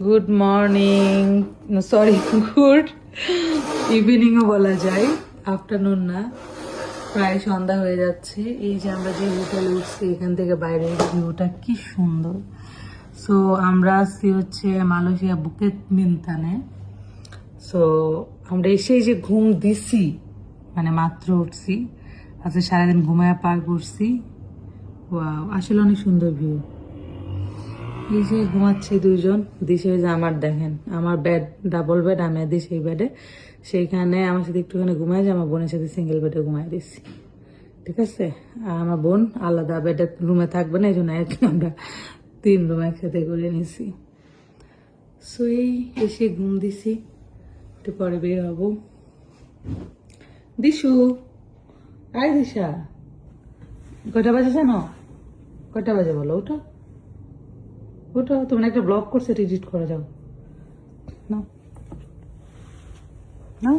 Good morning, sorry good ইভিনিংও বলা যায়, afternoon না, প্রায় সন্ধ্যা হয়ে যাচ্ছে। এই যে আমরা যে হোটেলে উঠছি এখান থেকে বাইরের ভিউটা কি সুন্দর। সো আমরা আসছি হচ্ছে মালয়েশিয়া বুকেত মিন্তানে। সো আমরা এসে যে ঘুম দিছি, মানে মাত্র উঠছি, আজকে সারাদিন ঘুমায় পার করছি। ওয়াও, আসলে অনেক সুন্দর ভিউ। এই যে ঘুমাচ্ছে দুইজন, দিশে যে আমার দেখেন, আমার বেড ডাবল বেড, আমি আর দিশে এই বেডে, সেইখানে আমার সাথে একটুখানি ঘুমায়, যে আমার বোনের সাথে সিঙ্গেল বেডে ঘুমাই দিচ্ছি, ঠিক আছে। আর আমার বোন আলাদা বেডের রুমে থাকবে না, এই জন্য আর কি আমরা 3 রুম একসাথে করে নিছি। সো এই এসে ঘুম দিছি, একটু পরে বের হবো। দিশু, আয় দিশা, কয়টা বাজে জানো? কয়টা বাজে বলো? ওঠো ওঠো, তুমি একটা ব্লগ করছে, এডিট করে যাও। নাও নাও।